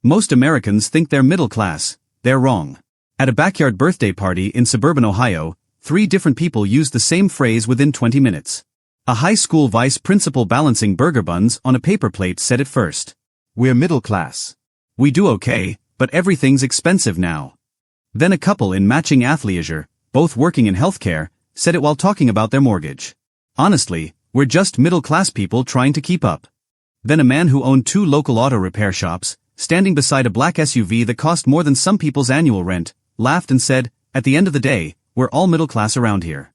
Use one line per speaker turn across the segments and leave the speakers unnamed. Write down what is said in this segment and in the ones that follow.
Most Americans think they're middle class. They're wrong. At a backyard birthday party in suburban Ohio, 3 different people used the same phrase within 20 minutes. A high school vice principal balancing burger buns on a paper plate said it first. "We're middle class. We do okay, but everything's expensive now." Then a couple in matching athleisure, both working in healthcare, said it while talking about their mortgage. "Honestly, we're just middle-class people trying to keep up." Then a man who owned 2 local auto repair shops, standing beside a black SUV that cost more than some people's annual rent, laughed and said, "At the end of the day, we're all middle class around here."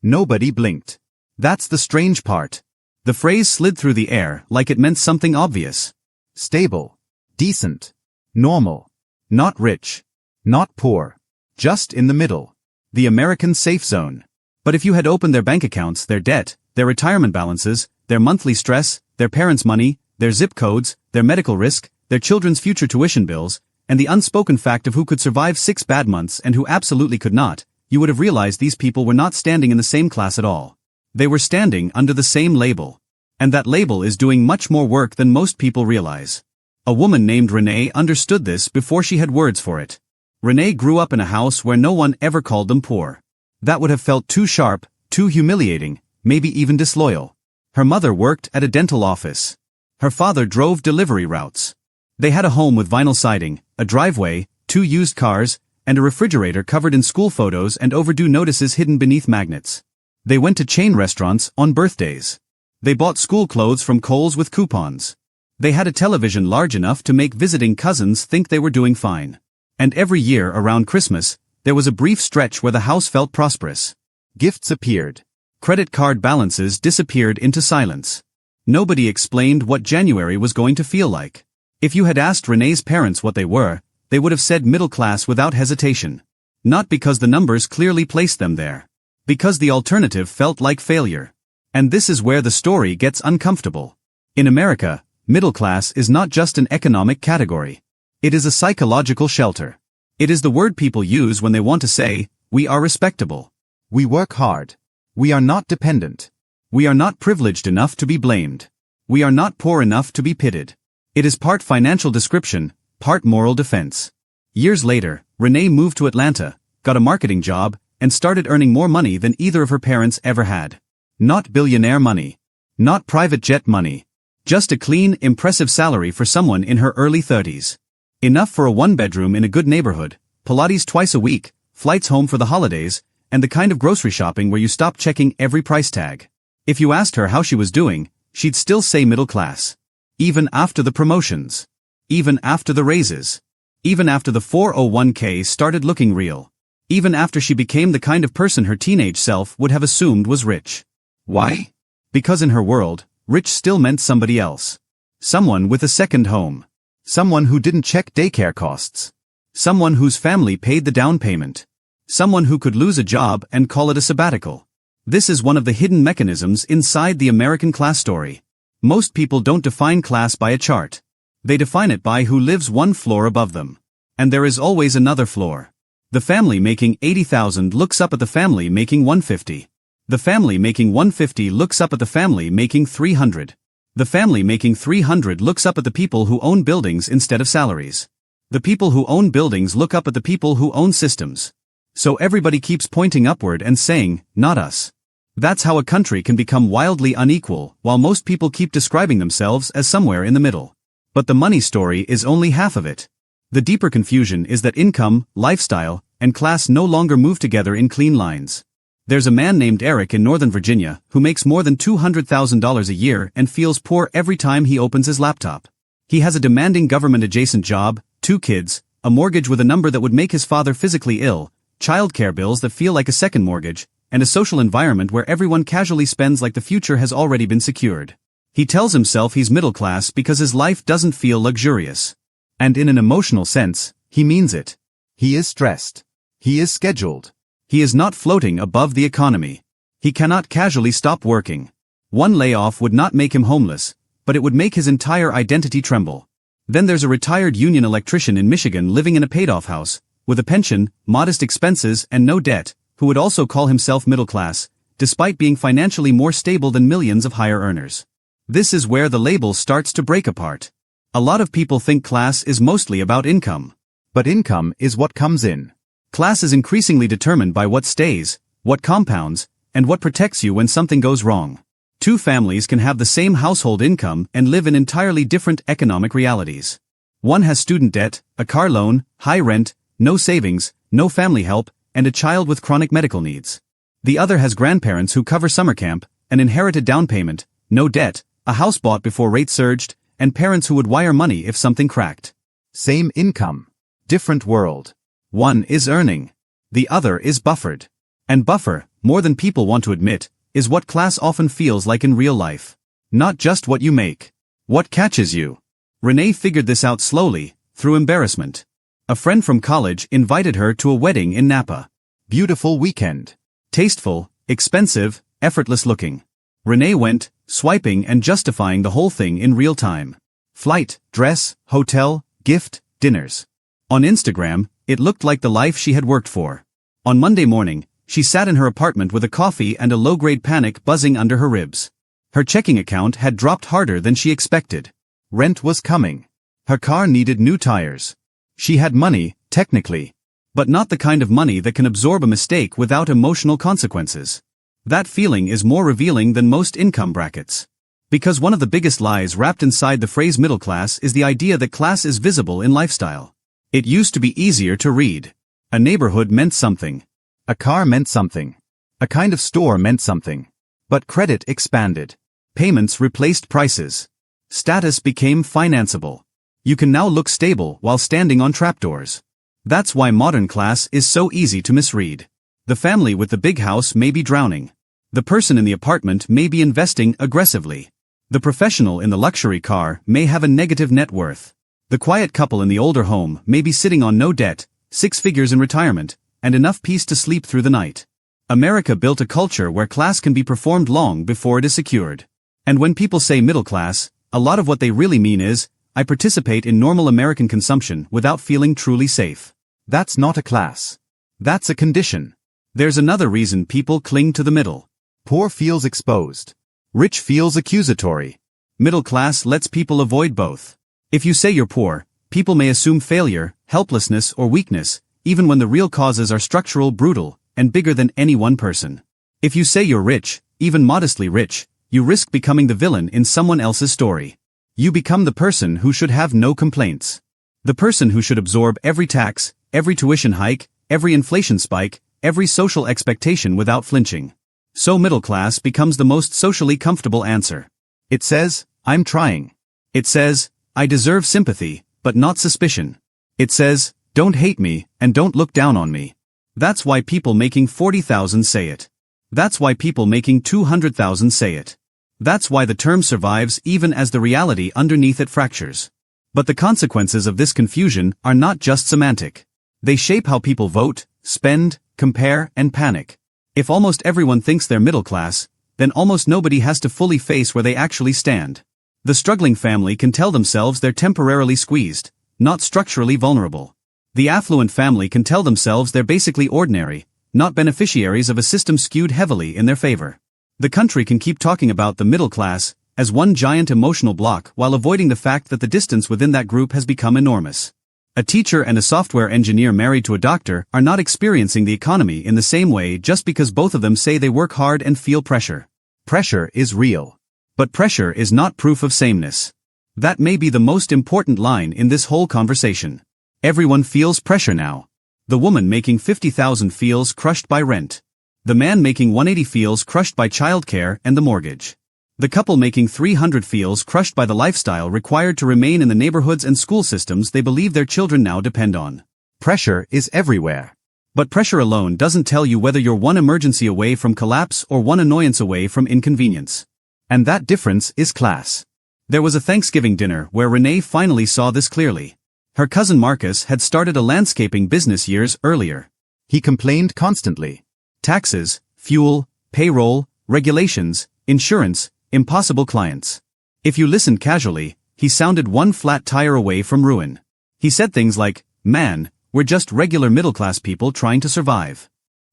Nobody blinked. That's the strange part. The phrase slid through the air like it meant something obvious. Stable. Decent. Normal. Not rich. Not poor. Just in the middle. The American safe zone. But if you had opened their bank accounts, their debt, their retirement balances, their monthly stress, their parents' money, their zip codes, their medical risk, their children's future tuition bills, and the unspoken fact of who could survive 6 bad months and who absolutely could not, you would have realized these people were not standing in the same class at all. They were standing under the same label. And that label is doing much more work than most people realize. A woman named Renee understood this before she had words for it. Renee grew up in a house where no one ever called them poor. That would have felt too sharp, too humiliating, maybe even disloyal. Her mother worked at a dental office. Her father drove delivery routes. They had a home with vinyl siding, a driveway, 2 used cars, and a refrigerator covered in school photos and overdue notices hidden beneath magnets. They went to chain restaurants on birthdays. They bought school clothes from Kohl's with coupons. They had a television large enough to make visiting cousins think they were doing fine. And every year around Christmas, there was a brief stretch where the house felt prosperous. Gifts appeared. Credit card balances disappeared into silence. Nobody explained what January was going to feel like. If you had asked Renee's parents what they were, they would have said middle class without hesitation. Not because the numbers clearly placed them there. Because the alternative felt like failure. And this is where the story gets uncomfortable. In America, middle class is not just an economic category. It is a psychological shelter. It is the word people use when they want to say, "We are respectable. We work hard. We are not dependent. We are not privileged enough to be blamed. We are not poor enough to be pitied." It is part financial description, part moral defense. Years later, Renee moved to Atlanta, got a marketing job, and started earning more money than either of her parents ever had. Not billionaire money. Not private jet money. Just a clean, impressive salary for someone in her early 30s. Enough for a 1-bedroom in a good neighborhood, Pilates twice a week, flights home for the holidays, and the kind of grocery shopping where you stop checking every price tag. If you asked her how she was doing, she'd still say middle class. Even after the promotions. Even after the raises. Even after the 401k started looking real. Even after she became the kind of person her teenage self would have assumed was rich. Why? Because in her world, rich still meant somebody else. Someone with a second home. Someone who didn't check daycare costs. Someone whose family paid the down payment. Someone who could lose a job and call it a sabbatical. This is one of the hidden mechanisms inside the American class story. Most people don't define class by a chart. They define it by who lives one floor above them. And there is always another floor. The family making $80,000 looks up at the family making $150,000. The family making $150,000 looks up at the family making $300,000. The family making $300,000 looks up at the people who own buildings instead of salaries. The people who own buildings look up at the people who own systems. So everybody keeps pointing upward and saying, "Not us." That's how a country can become wildly unequal, while most people keep describing themselves as somewhere in the middle. But the money story is only half of it. The deeper confusion is that income, lifestyle, and class no longer move together in clean lines. There's a man named Eric in Northern Virginia who makes more than $200,000 a year and feels poor every time he opens his laptop. He has a demanding government-adjacent job, 2 kids, a mortgage with a number that would make his father physically ill, childcare bills that feel like a second mortgage, and a social environment where everyone casually spends like the future has already been secured. He tells himself he's middle class because his life doesn't feel luxurious. And in an emotional sense, he means it. He is stressed. He is scheduled. He is not floating above the economy. He cannot casually stop working. One layoff would not make him homeless, but it would make his entire identity tremble. Then there's a retired union electrician in Michigan living in a paid-off house, with a pension, modest expenses, and no debt, who would also call himself middle class, despite being financially more stable than millions of higher earners. This is where the label starts to break apart. A lot of people think class is mostly about income.
But income is what comes in.
Class is increasingly determined by what stays, what compounds, and what protects you when something goes wrong. Two families can have the same household income and live in entirely different economic realities. One has student debt, a car loan, high rent, no savings, no family help, and a child with chronic medical needs. The other has grandparents who cover summer camp, an inherited down payment, no debt, a house bought before rates surged, and parents who would wire money if something cracked.
Same income. Different world.
One is earning. The other is buffered. And buffer, more than people want to admit, is what class often feels like in real life. Not just what you make. What catches you. Renee figured this out slowly, through embarrassment. A friend from college invited her to a wedding in Napa.
Beautiful weekend.
Tasteful, expensive, effortless looking. Renee went, swiping and justifying the whole thing in real time. Flight, dress, hotel, gift, dinners. On Instagram, it looked like the life she had worked for. On Monday morning, she sat in her apartment with a coffee and a low-grade panic buzzing under her ribs. Her checking account had dropped harder than she expected.
Rent was coming. Her car needed new tires. She had money, technically.
But not the kind of money that can absorb a mistake without emotional consequences. That feeling is more revealing than most income brackets. Because one of the biggest lies wrapped inside the phrase middle class is the idea that class is visible in lifestyle. It used to be easier to read. A neighborhood meant something.
A car meant something. A kind of store meant something. But credit expanded.
Payments replaced prices. Status became financeable. You can now look stable while standing on trapdoors. That's why modern class is so easy to misread. The family with the big house may be drowning. The person in the apartment may be investing aggressively. The professional in the luxury car may have a negative net worth. The quiet couple in the older home may be sitting on no debt, 6 figures in retirement, and enough peace to sleep through the night. America built a culture where class can be performed long before it is secured. And when people say middle class, a lot of what they really mean is, I participate in normal American consumption without feeling truly safe.
That's not a class. That's a condition.
There's another reason people cling to the middle.
Poor feels exposed. Rich feels accusatory.
Middle class lets people avoid both. If you say you're poor, people may assume failure, helplessness, or weakness, even when the real causes are structural, brutal, and bigger than any one person. If you say you're rich, even modestly rich, you risk becoming the villain in someone else's story. You become the person who should have no complaints. The person who should absorb every tax, every tuition hike, every inflation spike, every social expectation without flinching. So middle class becomes the most socially comfortable answer. It says, I'm trying. It says, I deserve sympathy, but not suspicion. It says, don't hate me, and don't look down on me. That's why people making 40,000 say it. That's why people making 200,000 say it. That's why the term survives even as the reality underneath it fractures. But the consequences of this confusion are not just semantic. They shape how people vote, spend, compare, and panic. If almost everyone thinks they're middle class, then almost nobody has to fully face where they actually stand. The struggling family can tell themselves they're temporarily squeezed, not structurally vulnerable. The affluent family can tell themselves they're basically ordinary, not beneficiaries of a system skewed heavily in their favor. The country can keep talking about the middle class as one giant emotional block while avoiding the fact that the distance within that group has become enormous. A teacher and a software engineer married to a doctor are not experiencing the economy in the same way just because both of them say they work hard and feel pressure. Pressure is real. But pressure is not proof of sameness. That may be the most important line in this whole conversation. Everyone feels pressure now. The woman making 50,000 feels crushed by rent. The man making 180 feels crushed by childcare and the mortgage. The couple making 300 feels crushed by the lifestyle required to remain in the neighborhoods and school systems they believe their children now depend on. Pressure is everywhere. But pressure alone doesn't tell you whether you're one emergency away from collapse or one annoyance away from inconvenience. And that difference is class. There was a Thanksgiving dinner where Renee finally saw this clearly. Her cousin Marcus had started a landscaping business years earlier.
He complained constantly.
Taxes, fuel, payroll, regulations, insurance, impossible clients. If you listened casually, he sounded one flat tire away from ruin. He said things like, "Man, we're just regular middle-class people trying to survive."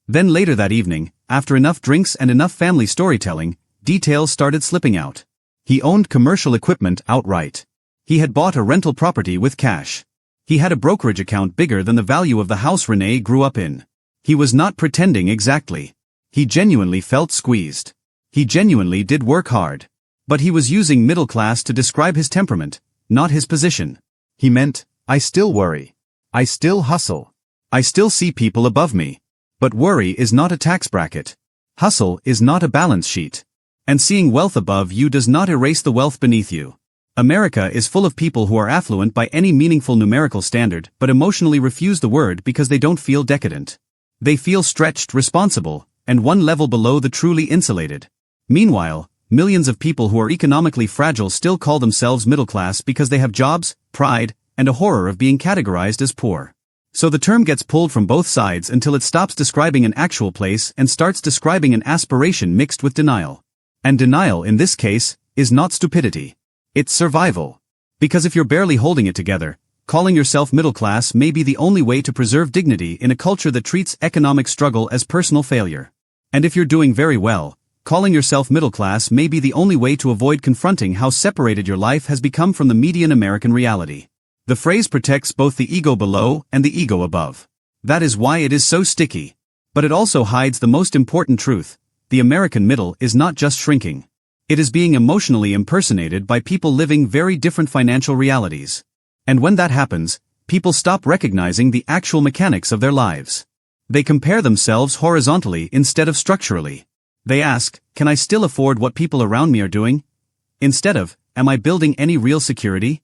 Then later that evening, after enough drinks and enough family storytelling, details started slipping out. He owned commercial equipment outright. He had bought a rental property with cash. He had a brokerage account bigger than the value of the house Renee grew up in. He was not pretending exactly. He genuinely felt squeezed. He genuinely did work hard. But he was using middle class to describe his temperament, not his position.
He meant, I still worry. I still hustle.
I still see people above me. But worry is not a tax bracket. Hustle is not a balance sheet. And seeing wealth above you does not erase the wealth beneath you. America is full of people who are affluent by any meaningful numerical standard but emotionally refuse the word because they don't feel decadent. They feel stretched, responsible, and one level below the truly insulated. Meanwhile, millions of people who are economically fragile still call themselves middle class because they have jobs, pride, and a horror of being categorized as poor. So the term gets pulled from both sides until it stops describing an actual place and starts describing an aspiration mixed with denial. And denial in this case is not stupidity. It's survival. Because if you're barely holding it together, calling yourself middle class may be the only way to preserve dignity in a culture that treats economic struggle as personal failure. And if you're doing very well, calling yourself middle class may be the only way to avoid confronting how separated your life has become from the median American reality. The phrase protects both the ego below and the ego above. That is why it is so sticky. But it also hides the most important truth: the American middle is not just shrinking. It is being emotionally impersonated by people living very different financial realities. And when that happens, people stop recognizing the actual mechanics of their lives. They compare themselves horizontally instead of structurally. They ask, can I still afford what people around me are doing? Instead of, am I building any real security?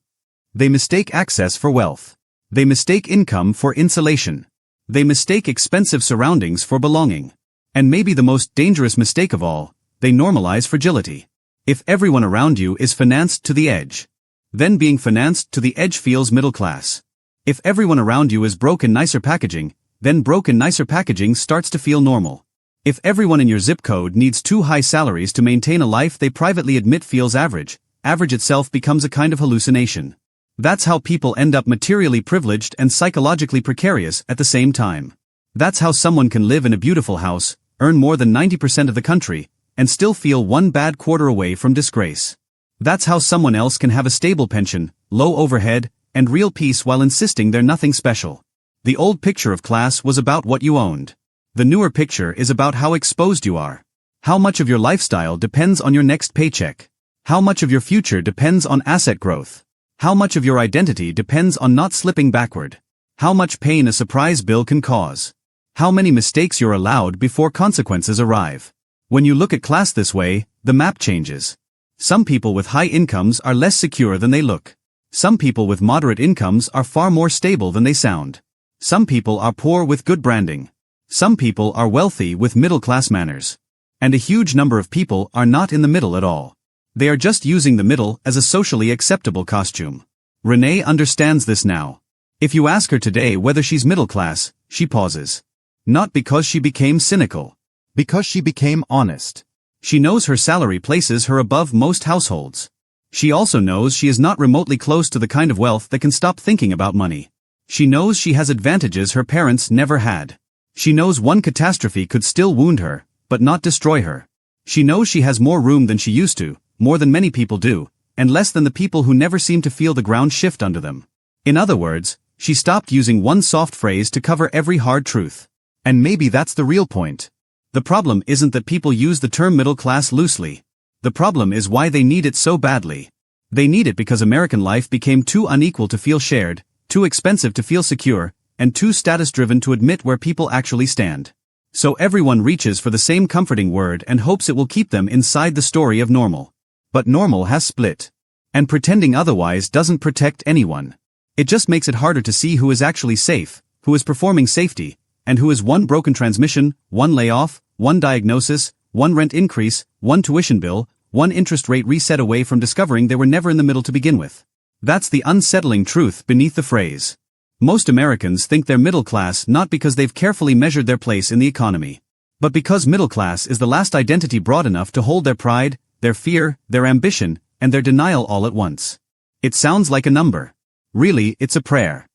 They mistake access for wealth. They mistake income for insulation. They mistake expensive surroundings for belonging. And maybe the most dangerous mistake of all, they normalize fragility. If everyone around you is financed to the edge, then being financed to the edge feels middle class. If everyone around you is broke in nicer packaging, then broke in nicer packaging starts to feel normal. If everyone in your zip code needs too high salaries to maintain a life they privately admit feels average, average itself becomes a kind of hallucination. That's how people end up materially privileged and psychologically precarious at the same time. That's how someone can live in a beautiful house, earn more than 90% of the country, and still feel one bad quarter away from disgrace. That's how someone else can have a stable pension, low overhead, and real peace while insisting they're nothing special. The old picture of class was about what you owned. The newer picture is about how exposed you are. How much of your lifestyle depends on your next paycheck. How much of your future depends on asset growth. How much of your identity depends on not slipping backward. How much pain a surprise bill can cause. How many mistakes you're allowed before consequences arrive. When you look at class this way, the map changes. Some people with high incomes are less secure than they look. Some people with moderate incomes are far more stable than they sound. Some people are poor with good branding. Some people are wealthy with middle-class manners. And a huge number of people are not in the middle at all. They are just using the middle as a socially acceptable costume. Renee understands this now. If you ask her today whether she's middle class, she pauses. Not because she became cynical. Because she became honest. She knows her salary places her above most households. She also knows she is not remotely close to the kind of wealth that can stop thinking about money. She knows she has advantages her parents never had. She knows one catastrophe could still wound her, but not destroy her. She knows she has more room than she used to, more than many people do, and less than the people who never seem to feel the ground shift under them. In other words, she stopped using one soft phrase to cover every hard truth. And maybe that's the real point. The problem isn't that people use the term middle class loosely. The problem is why they need it so badly. They need it because American life became too unequal to feel shared, too expensive to feel secure, and too status-driven to admit where people actually stand. So everyone reaches for the same comforting word and hopes it will keep them inside the story of normal. But normal has split. And pretending otherwise doesn't protect anyone. It just makes it harder to see who is actually safe, who is performing safety, and who is one broken transmission, one layoff, one diagnosis, one rent increase, one tuition bill, one interest rate reset away from discovering they were never in the middle to begin with. That's the unsettling truth beneath the phrase. Most Americans think they're middle class not because they've carefully measured their place in the economy, but because middle class is the last identity broad enough to hold their pride, their fear, their ambition, and their denial all at once. It sounds like a number. Really, it's a prayer.